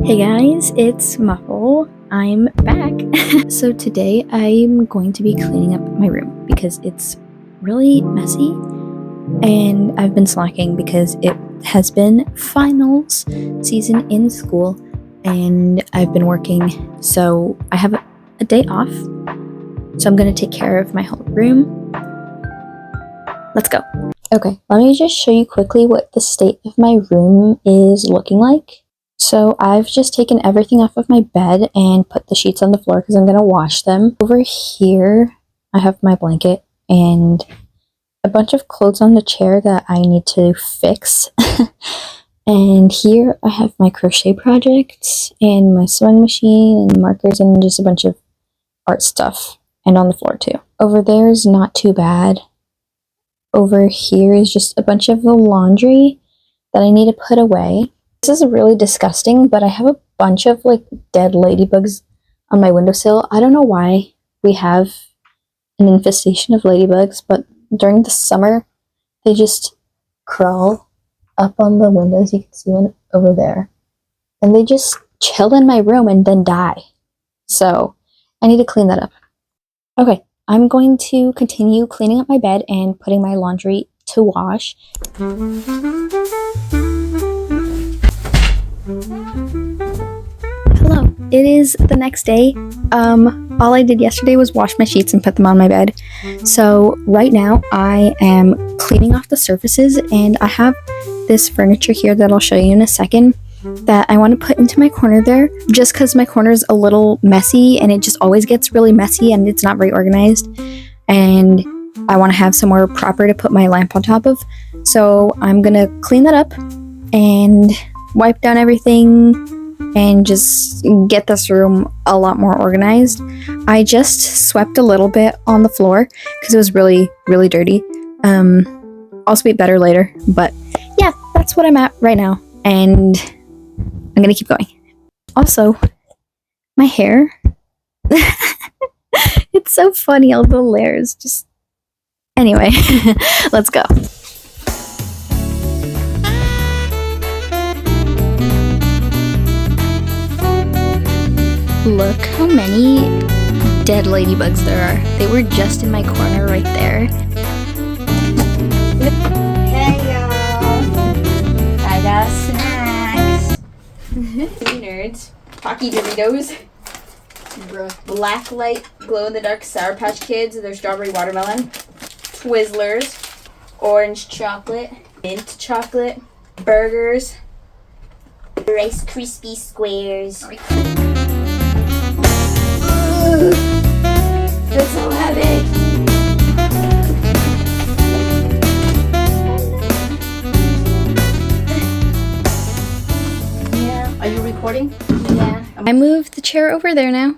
Hey guys, it's Muffle. I'm back. So today I'm going to be cleaning up my room because it's really messy and I've been slacking because it has been finals season in school and I've been working, so I have a day off. So I'm going to take care of my whole room. Let's go. Okay, let me just show you quickly what the state of my room is looking like. So I've just taken everything off of my bed and put the sheets on the floor because I'm going to wash them. Over here, I have my blanket and a bunch of clothes on the chair that I need to fix. And here I have my crochet projects and my sewing machine and markers and just a bunch of art stuff. And on the floor too. Over there is not too bad. Over here is just a bunch of the laundry that I need to put away. This is really disgusting, but I have a bunch of like dead ladybugs on my windowsill. I don't know why we have an infestation of ladybugs, but during the summer, they just crawl up on the windows. You can see one over there. And they just chill in my room and then die. So I need to clean that up. Okay, I'm going to continue cleaning up my bed and putting my laundry to wash. Hello, it is the next day. All I did yesterday was wash my sheets and put them on my bed. So right now I am cleaning off the surfaces and I have this furniture here that I'll show you in a second that I want to put into my corner there just because my corner is a little messy and it just always gets really messy and it's not very organized. And I want to have somewhere proper to put my lamp on top of. So I'm going to clean that up and wipe down everything and just get this room a lot more organized. I just swept a little bit on the floor because it was really, really dirty. I'll sweep better later, but yeah, that's what I'm at right now. And I'm gonna keep going. Also, my hair. It's so funny, all the layers. Just anyway, let's go. Look how many dead ladybugs there are. They were just in my corner right there. Hey y'all! I got snacks. Nerds. Pocky Doritos. Black Light Glow in the Dark Sour Patch Kids. They're strawberry watermelon. Twizzlers. Orange chocolate. Mint chocolate. Burgers. Rice Krispie Squares. It's so heavy. Yeah. Are you recording? Yeah. I moved the chair over there now.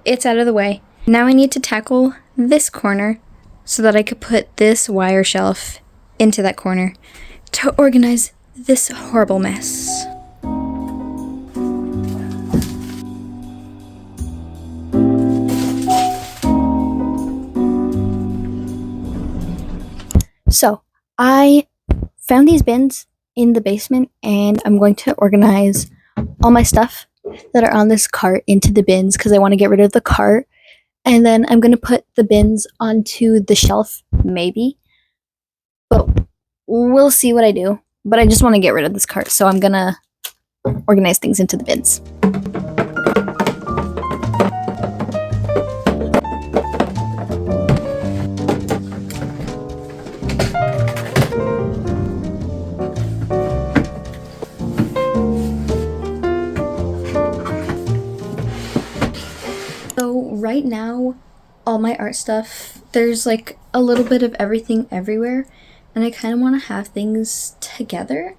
It's out of the way. Now I need to tackle this corner so that I could put this wire shelf into that corner to organize this horrible mess. So, I found these bins in the basement and I'm going to organize all my stuff that are on this cart into the bins because I want to get rid of the cart. And then I'm going to put the bins onto the shelf, maybe. But we'll see what I do. But I just want to get rid of this cart, so I'm going to organize things into the bins. Right now, all my art stuff, there's like a little bit of everything everywhere, and I kind of want to have things together.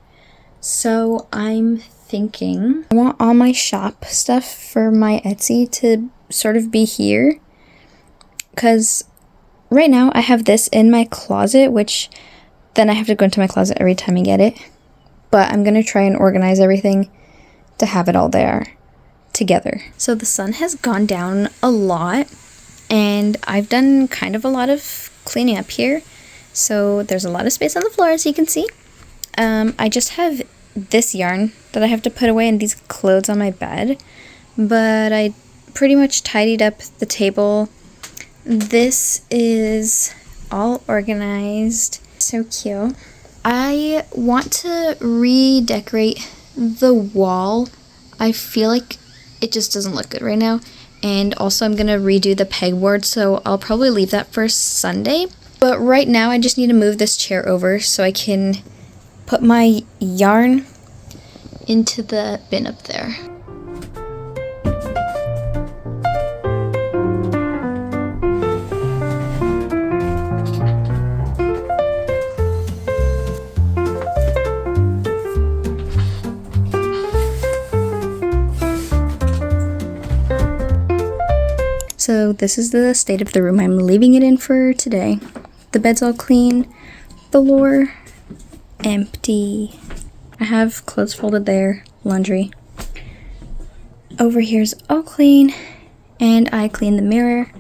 So I'm thinking I want all my shop stuff for my Etsy to sort of be here, because right now I have this in my closet, which then I have to go into my closet every time I get it. But I'm going to try and organize everything to have it all there together. So the sun has gone down a lot and I've done kind of a lot of cleaning up here. So there's a lot of space on the floor, as you can see. I just have this yarn that I have to put away and these clothes on my bed, but I pretty much tidied up the table. This is all organized. So cute. I want to redecorate the wall. I feel like it just doesn't look good right now. And also I'm gonna redo the pegboard, so I'll probably leave that for Sunday. But right now I just need to move this chair over so I can put my yarn into the bin up there. So this is the state of the room I'm leaving it in for today. The bed's all clean, the floor empty. I have clothes folded there, laundry. Over here's all clean, and I cleaned the mirror.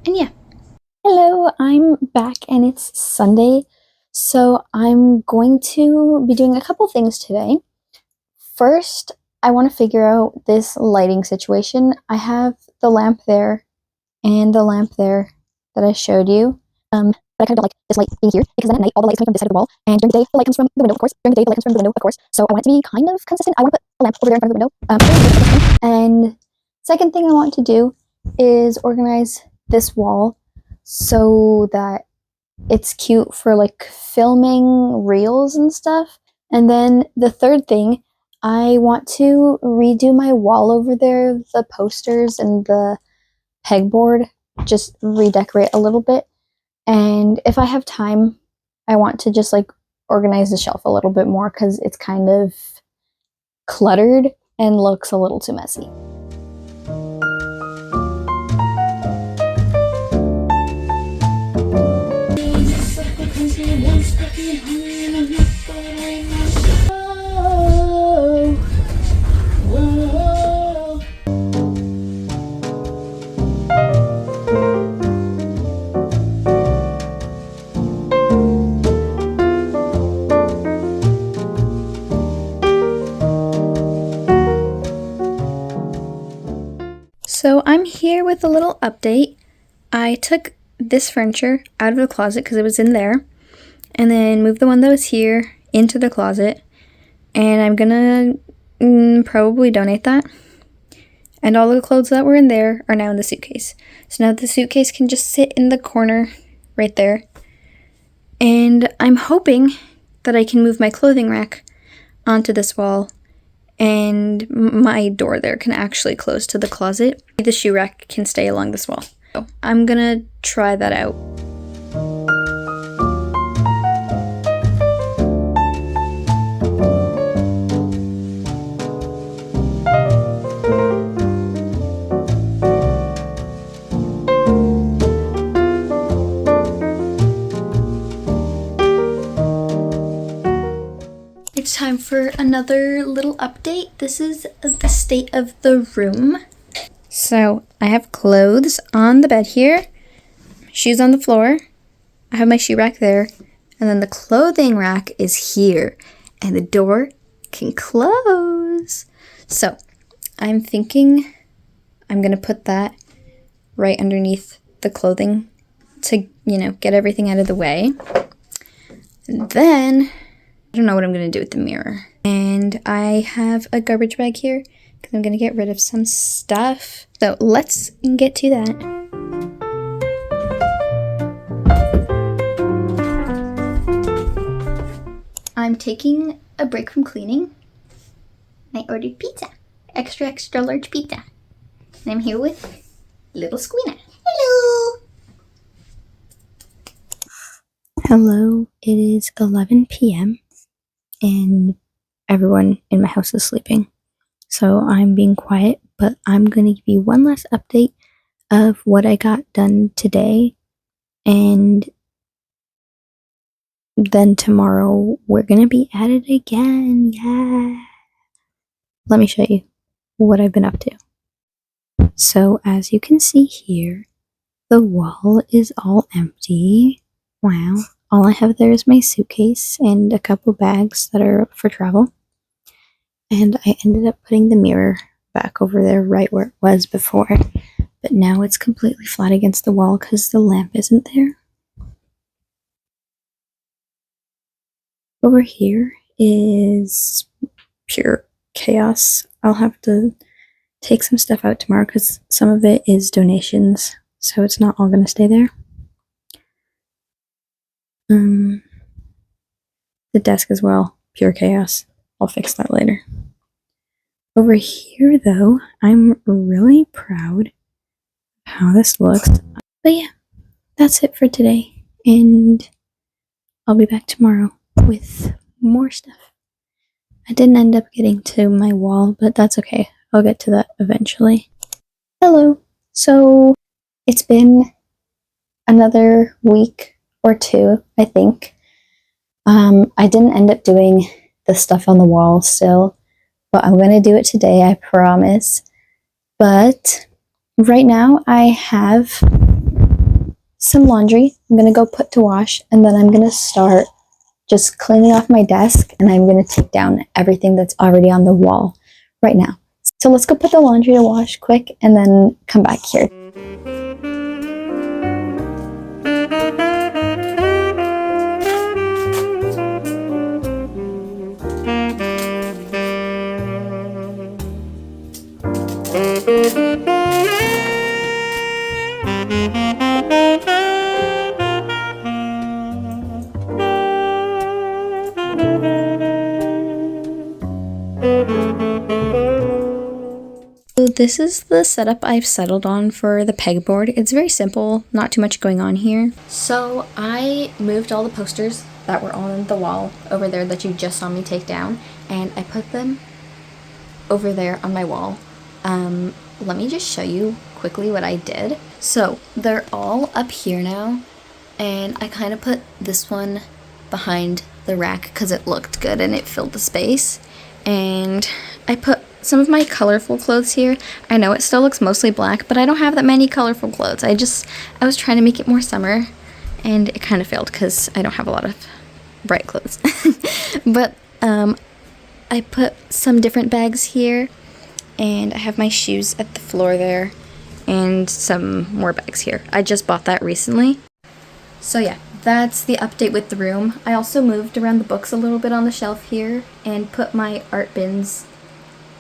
And yeah. Hello, I'm back and it's Sunday. So I'm going to be doing a couple things today. First, I want to figure out this lighting situation. I have the lamp there and the lamp there that I showed you. But I kind of don't like this light being here because then at night all the light is coming from this side of the wall, and during the day the light comes from the window, of course. During the day the light comes from the window, of course. So I want it to be kind of consistent. I want to put a lamp over there in front of the window. And second thing I want to do is organize this wall so that it's cute for like filming reels and stuff. And then the third thing, I want to redo my wall over there, the posters and the pegboard, just redecorate a little bit. And if I have time, I want to just like organize the shelf a little bit more because it's kind of cluttered and looks a little too messy. So I'm here with a little update. I took this furniture out of the closet because it was in there, and then moved the one that was here into the closet, and I'm gonna probably donate that. And all the clothes that were in there are now in the suitcase. So now the suitcase can just sit in the corner right there. And I'm hoping that I can move my clothing rack onto this wall, and my door there can actually close to the closet. The shoe rack can stay along this wall. So I'm gonna try that out. It's time for another little update. This is the state of the room. So I have clothes on the bed here, shoes on the floor, I have my shoe rack there, and then the clothing rack is here, and the door can close. So I'm thinking I'm gonna put that right underneath the clothing to, get everything out of the way. And then I don't know what I'm gonna do with the mirror. And I have a garbage bag here because I'm gonna get rid of some stuff. So let's get to that. I'm taking a break from cleaning. I ordered pizza, extra large pizza. And I'm here with little Squeena. Hello! Hello, it is 11 p.m. and everyone in my house is sleeping. So I'm being quiet, but I'm going to give you one last update of what I got done today. And then tomorrow we're going to be at it again. Yeah. Let me show you what I've been up to. So as you can see here, the wall is all empty. Wow. all I have there is my suitcase and a couple bags that are for travel. And I ended up putting the mirror back over there right where it was before. But now it's completely flat against the wall because the lamp isn't there. Over here is pure chaos. I'll have to take some stuff out tomorrow because some of it is donations, so it's not all going to stay there. The desk as well, pure chaos. I'll fix that later. Over here, though, I'm really proud of how this looks. But yeah, that's it for today, and I'll be back tomorrow with more stuff. I didn't end up getting to my wall, but that's okay. I'll get to that eventually. Hello. So it's been another week or two, I think. I didn't end up doing the stuff on the wall still, but I'm going to do it today, I promise. But right now I have some laundry I'm going to go put to wash, and then I'm going to start just cleaning off my desk, and I'm going to take down everything that's already on the wall right now. So let's go put the laundry to wash quick and then come back here. So this is the setup I've settled on for the pegboard. It's very simple, not too much going on here. So I moved all the posters that were on the wall over there that you just saw me take down, and I put them over there on my wall. Let me just show you quickly what I did. So they're all up here now, and I kind of put this one behind the rack because it looked good and it filled the space. And I put some of my colorful clothes here. I know it still looks mostly black, but I don't have that many colorful clothes. I was trying to make it more summer, and it kind of failed because I don't have a lot of bright clothes. But I put some different bags here, and I have my shoes at the floor there, and some more bags here. I just bought that recently. So yeah, that's the update with the room. I also moved around the books a little bit on the shelf here and put my art bins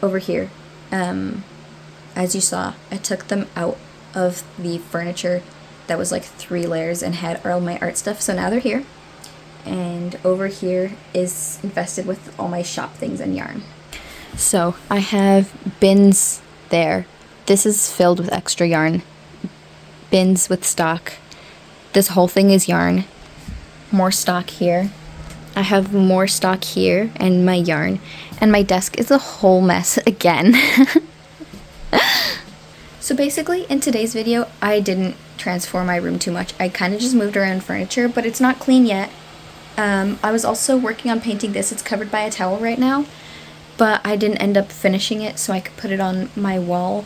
over here. As you saw, I took them out of the furniture that was like 3 layers and had all my art stuff, so now they're here. And over here is infested with all my shop things and yarn. So I have bins there. This is filled with extra yarn. Bins with stock. This whole thing is yarn. More stock here. I have more stock here and my yarn. And my desk is a whole mess again. So basically, in today's video, I didn't transform my room too much. I kind of just moved around furniture, but it's not clean yet. I was also working on painting this. It's covered by a towel right now, but I didn't end up finishing it so I could put it on my wall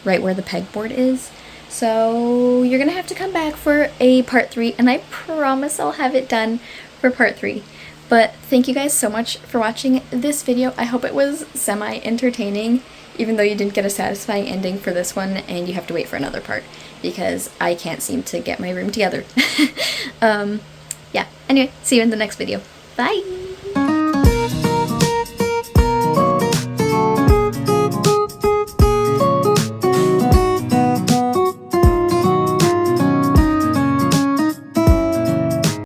right where the pegboard is. So you're gonna have to come back for a part 3, and I promise I'll have it done for part 3. But thank you guys so much for watching this video. I hope it was semi-entertaining, even though you didn't get a satisfying ending for this one and you have to wait for another part because I can't seem to get my room together. Yeah, anyway, see you in the next video. Bye!